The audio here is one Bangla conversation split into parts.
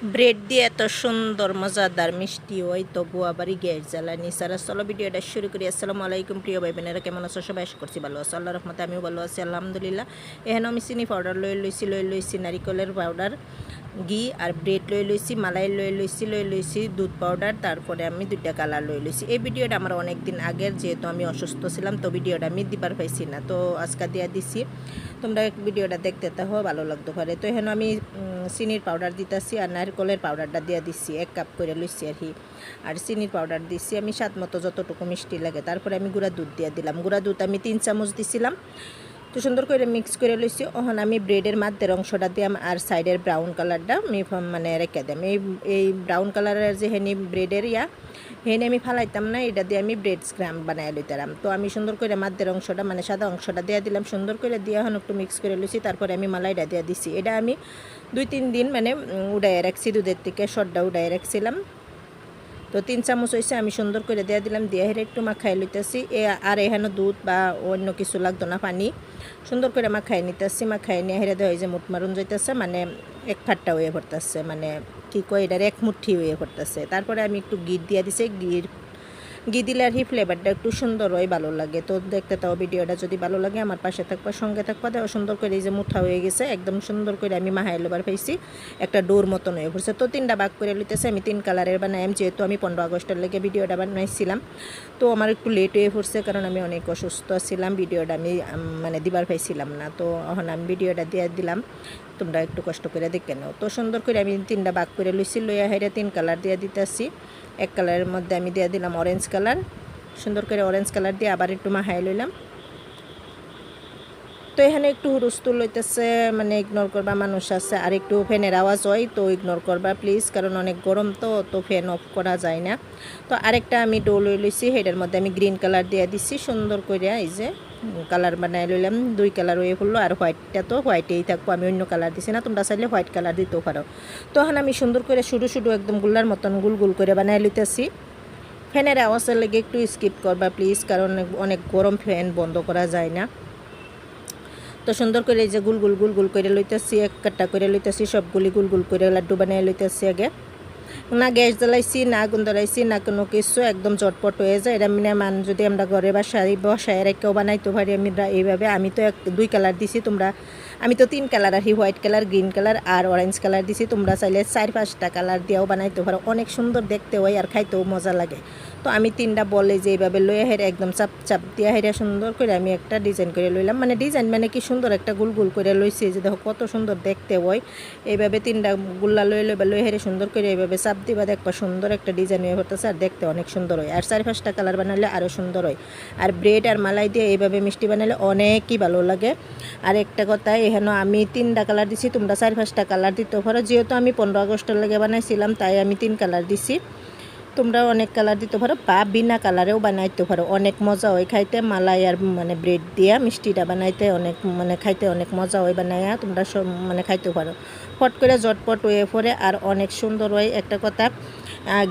ব্রেড দিয়ে এত সুন্দর মজাদার মিষ্টি হয় তবু আবারই গ্যাস জ্বালানি সারা। চলো ভিডিওটা শুরু করি। আসসালামু আলাইকুম প্রিয় ভাই বোনেরা, কেমন আছো সবাই? আশা করছি ভালো আছো, আল্লাহর রহমতে আমিও ভালো আছি আলহামদুলিল্লাহ। এখানে আমি চিনি পাউডার লইছি নারিকলের পাউডার, ঘি আর ব্রেড লইছি, মালাই লইছি দুধ পাউডার, তারপরে আমি 2টা কালার লইছি। এই ভিডিওটা আমার অনেক দিন আগের, যেহেতু আমি অসুস্থ ছিলাম তো ভিডিওটা আমি দিবার পাইছি না, তো আজকে দিয়া দিছি। তোমরা ভিডিওটা দেখতে তাহো ভালো লাগতে পারে। তো এখানে আমি চিনির পাউডার দিতেছি আর নারকেলের পাউডারটা দিয়ে দিচ্ছি, 1 কাপ করে লইছি আর কি। আর চিনির পাউডার দিচ্ছি আমি স্বাদ মতো যতটুকু মিষ্টি লাগে। তারপরে আমি গুঁড়া দুধ দিয়ে দিলাম, গুঁড়া দুধ আমি 3 চামচ দিছিলাম। তো সুন্দর করে মিক্স করে লইছি। ওখানে আমি ব্রেডের মাধ্যের অংশটা দিলাম আর সাইডের ব্রাউন কালারটা আমি মানে রেখে দিলাম। এই ব্রাউন কালারের যে হেনি ব্রেডের হেনে আমি ফালাইতাম না, এটা দিয়ে আমি ব্রেড স্ক্রাম বানাই লইতাম। তো আমি সুন্দর করে মাধ্যের অংশটা মানে সাদা অংশটা দিয়ে দিলাম, সুন্দর করে দিয়ে এখন একটু মিক্স করে লইছি। তারপরে আমি মালাইটা দিয়ে দিছি। এটা আমি 2-3 দিন মানে উড়াই রাখছি, দুধের থেকে শটটা উড়াই রাখছিলাম। তো 3 চামচ হয়েছে, আমি সুন্দর করে দিয়ে দিলাম, দিয়ে হেরে একটু মাখাই লইতেছি। আর এখানে দুধ বা অন্য কিছু লাগতো না, পানি সুন্দর করে মাখাই নিতেছি। মাখাই নিয়ে হেরে দেওয়া যে মুঠ মারুন যাইতেছে, মানে এক ফাট্টা হয়ে পড়তেছে, মানে কী কয় এটার এক মুঠি হয়ে পড়তেছে। তারপরে আমি একটু ঘি দিয়ে দিছি, ঘি দিলে আর কি ফ্লেভারটা একটু সুন্দর হয়, ভালো লাগে। তো দেখতে তাও ভিডিওটা যদি ভালো লাগে আমার পাশে থাকবা, সঙ্গে থাকবা। দেওয়া সুন্দর করে এই যে মুঠা হয়ে গেছে, একদম সুন্দর করে আমি মাহাই লোবার পাইছি, একটা ডোর মতন হয়ে পড়ছে। তো 3টা ভাগ করে লইতেছে, আমি 3 কালারের বানাইম, যেহেতু আমি 15 আগস্টের লেগে ভিডিওটা বানাইছিলাম। তো আমার একটু লেট হয়ে পড়ছে, কারণ আমি অনেক অসুস্থ ছিলাম, ভিডিওটা আমি মানে দিবার পাইছিলাম না। তো এখন আমি ভিডিওটা দিয়ে দিলাম, তোমরা একটু কষ্ট করে দেখে নাও। তো সুন্দর করে আমি 3টা ভাগ করে লইছি, লইয়া হেরে 3 কালার দিয়ে দিতেছি। 1 কালারের মধ্যে আমি দিয়ে দিলাম অরেঞ্জ কালার, সুন্দর করে অরেঞ্জ কালার দিয়ে আবার একটু মাহাই লইলাম। তো এখানে একটু হুরুস্তুল লইতেছে, মানে ইগনোর করবা, মানুষ আছে আর একটু ফ্যানের আওয়াজ হয়, তো ইগনোর করবা প্লিজ, কারণ অনেক গরম তো ফ্যান অফ করা যায় না। তো আরেকটা আমি ডো লইছি, হেডের মধ্যে আমি গ্রিন কালার দিয়ে দিচ্ছি, সুন্দর করে এই যে কালার বানাই লইলাম। 2 কালার হয়ে পড়লো, আর হোয়াইটটা তো হোয়াইটেই থাকবো, আমি অন্য কালার দিছি না, তোমরা চাইলে হোয়াইট কালার দিতেও পারো। তো এখন আমি সুন্দর করে শুধু একদম গুল্লার মতন গুল করে বানাই লইতেছি। ফ্যানের আওয়াজের লেগে একটু স্কিপ করবা প্লিজ, কারণ অনেক গরম, ফ্যান বন্ধ করা যায় না। তো সুন্দর করে এই যে গুল করে লইতেছি, এক কাটা করে লইতেছি, সবগুলি গুল করে লাড্ডু বানিয়ে লইতেছি। আগে না গ্যাস জ্বালাইছি, না আগুন ধরাইছি, না কোনো কিছু, একদম চটপট হয়ে যায়। এটা মানে যদি আমরা ঘরে বসায় রেখেও বানাইতে পারি আমি এইভাবে। আমি তো 2 কালার দিছি, আমি তো 3 কালার আর হোয়াইট কালার, গ্রিন কালার আর অরেঞ্জ কালার দিছি। তোমরা চাইলে 4-5টা কালার দিয়েও বানাইতে পারো, অনেক সুন্দর দেখতে হয় আর খাইতেও মজা লাগে। তো আমি 3টা বলে যে এইভাবে লইয়া হেরে একদম চাপ দিয়া হেরে সুন্দর করে আমি একটা ডিজাইন করে লইলাম, মানে ডিজাইন মানে কি সুন্দর একটা গুল করে লইছি, যে দেখো কত সুন্দর দেখতে হয়। এইভাবে 3টা গুল্লা লই হেরে সুন্দর করে এইভাবে চাপ দিবা, দেখবা সুন্দর একটা ডিজাইন হয়ে পড়তেছে, আর দেখতে অনেক সুন্দর হয়। আর 4-5টা কালার বানালে আরও সুন্দর হয়। আর ব্রেড আর মালাই দিয়ে এইভাবে মিষ্টি বানালে অনেকই ভালো লাগে। আর একটা কথা, এখানে আমি 3টা কালার দিছি, তোমরা 4-5টা কালার দিতে পারো। যেহেতু আমি 15 আগস্টের লেগে বানাইছিলাম, তাই আমি 3 কালার দিছি। তোমরা অনেক কালার দিতে পারো বা বিনা কালারেও বানাইতে পারো, অনেক মজা হয় খাইতে। মালাই আর মানে ব্রেড দিয়া মিষ্টিটা বানাইতে অনেক মানে খাইতে অনেক মজা হয়, বানাইয়া তোমরা সব মানে খাইতে পারো। ফট করে ঝটপট হয়ে পড়ে আর অনেক সুন্দর হয়। একটা কথা,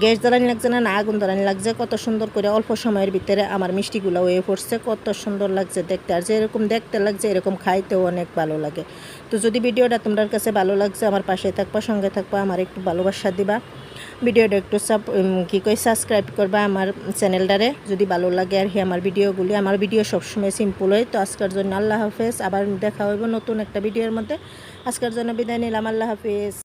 গ্যাস জ্বালানি লাগছে না, না আগুন জ্বালানি লাগছে, কত সুন্দর করে অল্প সময়ের ভিতরে আমার মিষ্টিগুলো হয়ে পড়ছে, কত সুন্দর লাগছে দেখতে। আর যেরকম দেখতে লাগছে এরকম খাইতেও অনেক ভালো লাগে। তো যদি ভিডিওটা তোমার কাছে ভালো লাগছে, আমার পাশে থাকবা, সঙ্গে থাকবা, আমার একটু ভালোবাসা দিবা। ভিডিওটা একটু সাবস্ক্রাইব করবা আমার চ্যানেলটারে, যদি ভালো লাগে আর কি আমার ভিডিওগুলি। আমার ভিডিও সবসময় সিম্পল হয়। তো আজকের জন্য আল্লাহ হাফেজ, আবার দেখা হইব নতুন একটা ভিডিওর মধ্যে। আজকের জন্য বিদায় নিলাম, আল্লাহ হাফেজ।